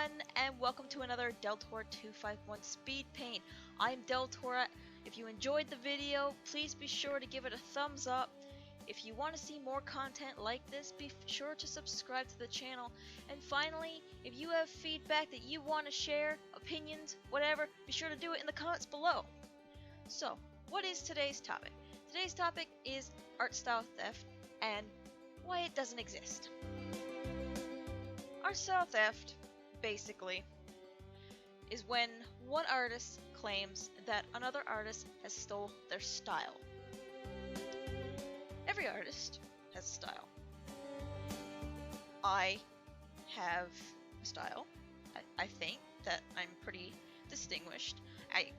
everyone, and welcome to another Deltora 251 Speed Paint. I'm Deltora. If you enjoyed the video, please be sure to give it a thumbs up. If you want to see more content like this, be sure to subscribe to the channel. And finally, if you have feedback that you want to share, opinions, whatever, be sure to do it in the comments below. So, what is today's topic? Today's topic is art style theft and why it doesn't exist. Art style theft, basically, is when one artist claims that another artist has stole their style. Every artist has a style. I have a style. I think that I'm pretty distinguished. I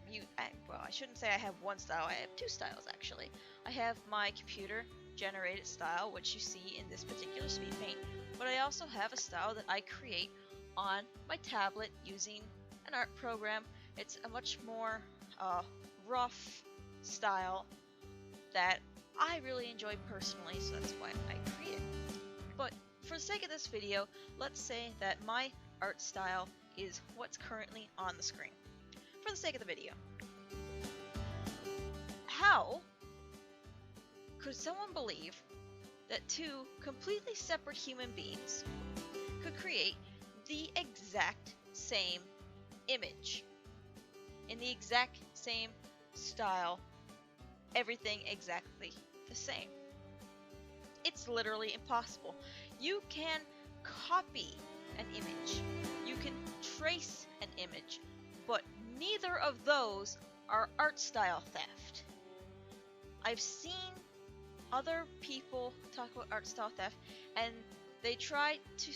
shouldn't say I have one style. I have two styles, actually. I have my computer generated style, which you see in this particular speed paint, but I also have a style that I create on my tablet using an art program. It's a much more rough style that I really enjoy personally, so that's why I create it. But for the sake of this video, let's say that my art style is what's currently on the screen. For the sake of the video. How could someone believe that two completely separate human beings could create the exact same image in the exact same style, everything exactly the same? It's literally impossible. You can copy an image, you can trace an image, but neither of those are art style theft. I've seen other people talk about art style theft, and they try to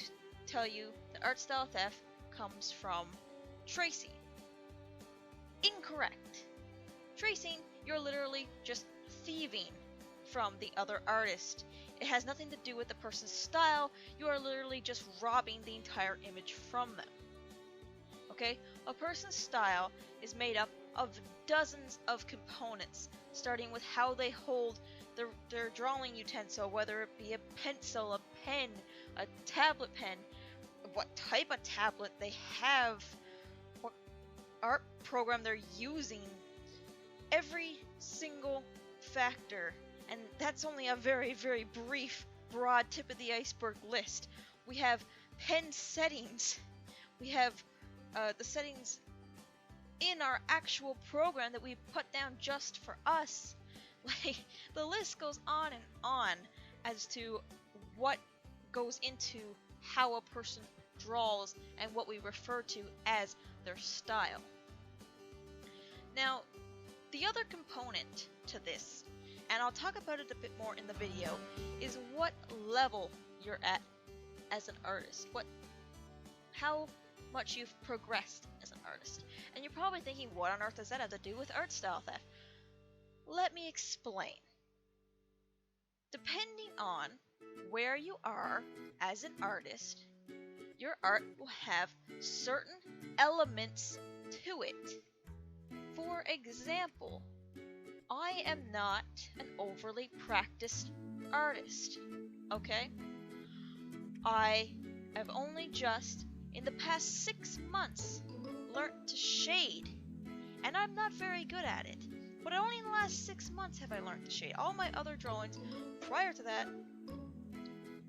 tell you that art style theft comes from tracing. Incorrect. Tracing, you're literally just thieving from the other artist. It has nothing to do with the person's style. You are literally just robbing the entire image from them. Okay? A person's style is made up of dozens of components, starting with how they hold their drawing utensil, whether it be a pencil, a pen, a tablet pen, what type of tablet they have, what art program they're using, every single factor. And that's only a very, very brief, broad tip of the iceberg list. We have pen settings. We have the settings in our actual program that we put down just for us. Like, the list goes on and on as to what goes into how a person draws and what we refer to as their style. Now, the other component to this, and I'll talk about it a bit more in the video, is what level you're at as an artist. How much you've progressed as an artist. And you're probably thinking, what on earth does that have to do with art style theft? Let me explain. Depending on where you are as an artist, your art will have certain elements to it. For example, I am not an overly practiced artist, okay? I have only just, in the past 6 months, learnt to shade, and I'm not very good at it. But only in the last 6 months have I learned to shade. All my other drawings prior to that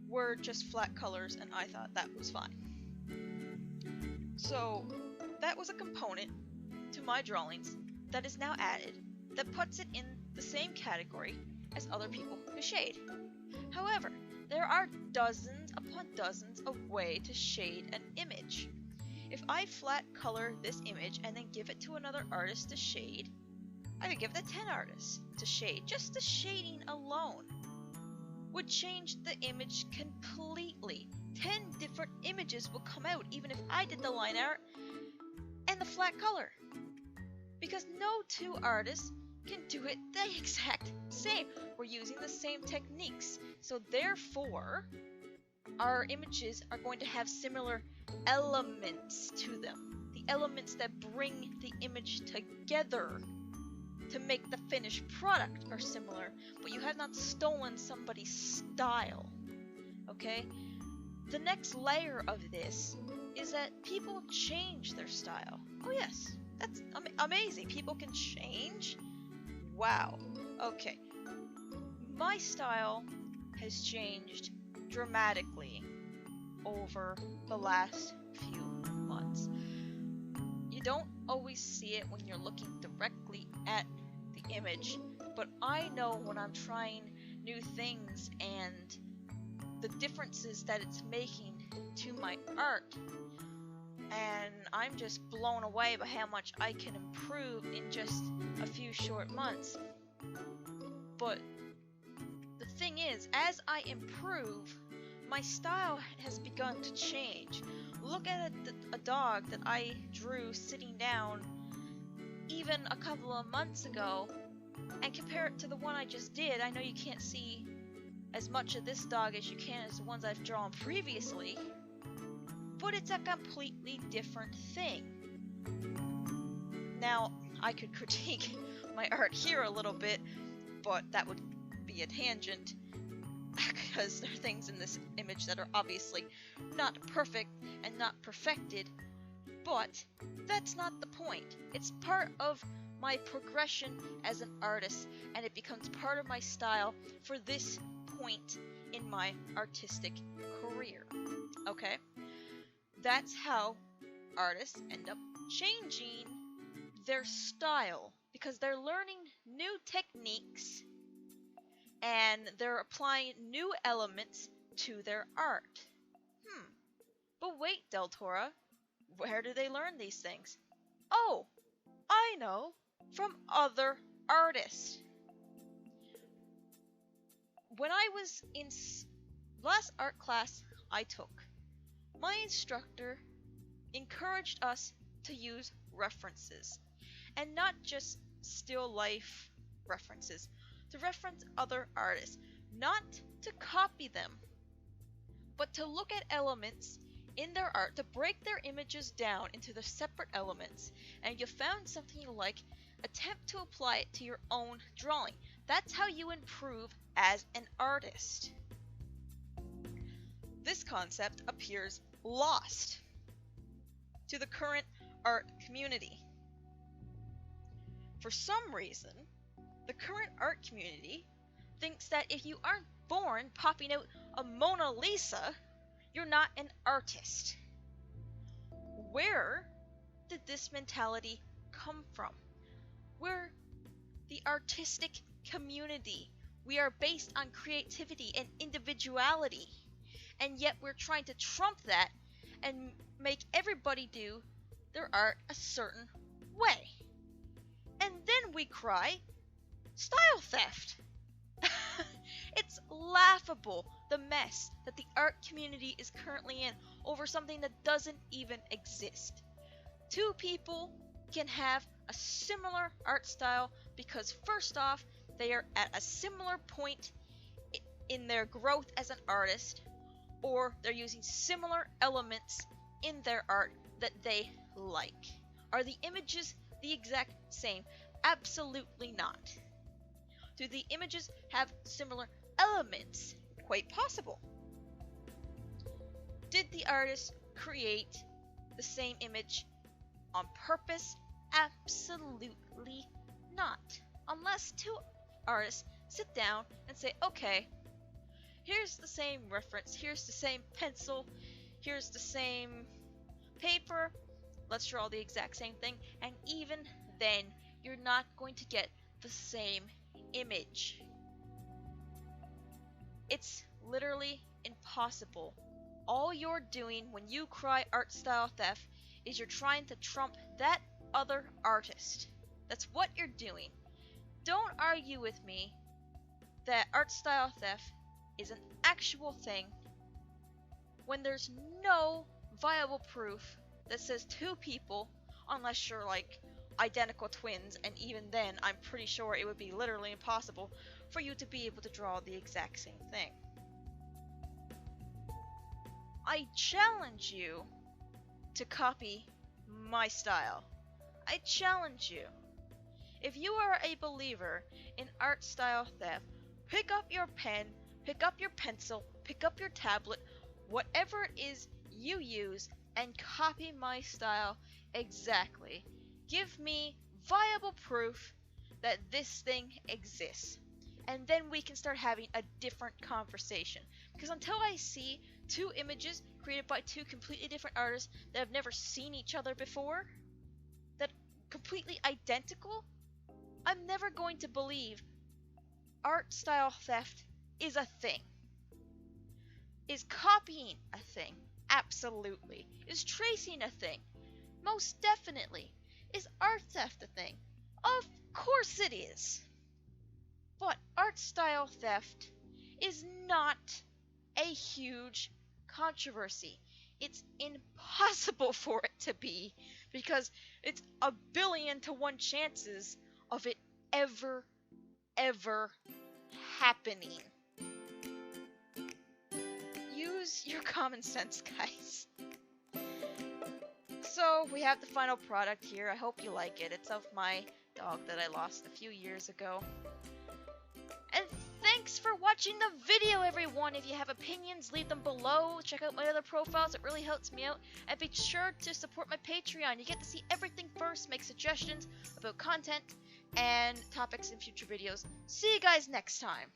were just flat colors, and I thought that was fine. So that was a component to my drawings that is now added that puts it in the same category as other people who shade. However, there are dozens upon dozens of ways to shade an image. If I flat color this image and then give it to another artist to shade, I could give it to 10 artists to shade. Just the shading alone would change the image completely. 10 different images will come out even if I did the line art and the flat color. Because no two artists can do it the exact same. We're using the same techniques. So therefore, our images are going to have similar elements to them. The elements that bring the image together to make the finished product are similar, but you have not stolen somebody's style. Okay? The next layer of this is that people change their style. Oh yes, that's amazing. People can change? Wow. Okay. My style has changed dramatically over the last few months. You don't always see it when you're looking directly at the image, but I know when I'm trying new things and the differences that it's making to my art, and I'm just blown away by how much I can improve in just a few short months. But the thing is, as I improve, my style has begun to change. Look at a dog that I drew sitting down even a couple of months ago and compare it to the one I just did. I know you can't see as much of this dog as you can as the ones I've drawn previously, but it's a completely different thing. Now, I could critique my art here a little bit, but that would be a tangent, because there are things in this image that are obviously not perfect and not perfected, but that's not the point. It's part of my progression as an artist, and it becomes part of my style for this point in my artistic career. Okay? That's how artists end up changing their style, because they're learning new techniques and they're applying new elements to their art. But wait, Deltora, where do they learn these things? Oh, I know, from other artists. When I was in last art class I took, my instructor encouraged us to use references, and not just still life references, to reference other artists, not to copy them, but to look at elements in their art, to break their images down into the separate elements, and you found something you like, attempt to apply it to your own drawing. That's how you improve as an artist. This concept appears lost to the current art community. For some reason, the current art community thinks that if you aren't born popping out a Mona Lisa, you're not an artist. Where did this mentality come from? We're the artistic community. We are based on creativity and individuality, and yet we're trying to trump that and make everybody do their art a certain way. And then we cry, style theft! It's laughable, the mess that the art community is currently in over something that doesn't even exist. Two people can have a similar art style because, first off, they are at a similar point in their growth as an artist, or they're using similar elements in their art that they like. Are the images the exact same? Absolutely not. Do the images have similar elements? Quite possible. Did the artist create the same image on purpose? Absolutely not. Unless two artists sit down and say, okay, here's the same reference, here's the same pencil, here's the same paper, let's draw the exact same thing, and even then, you're not going to get the same image. It's literally impossible. All you're doing when you cry art style theft is you're trying to trump that other artist. That's what you're doing. Don't argue with me that art style theft is an actual thing when there's no viable proof that says two people, unless you're like identical twins, and even then I'm pretty sure it would be literally impossible for you to be able to draw the exact same thing. I challenge you to copy my style. I challenge you. If you are a believer in art style theft, pick up your pen, pick up your pencil, pick up your tablet, whatever it is you use, and copy my style exactly. Give me viable proof that this thing exists. And then we can start having a different conversation. Because until I see two images created by two completely different artists that have never seen each other before, that are completely identical, I'm never going to believe art style theft is a thing. Is copying a thing? Absolutely. Is tracing a thing? Most definitely. Is art theft a thing? Of course it is. But art style theft is not a huge controversy. It's impossible for it to be because it's 1,000,000,000 to 1 chances of it ever happening. Use your common sense, guys. So, we have the final product here. I hope you like it. It's of my dog that I lost a few years ago. And thanks for watching the video, everyone! If you have opinions, leave them below. Check out my other profiles. It really helps me out. And be sure to support my Patreon. You get to see everything first, make suggestions about content and topics in future videos. See you guys next time!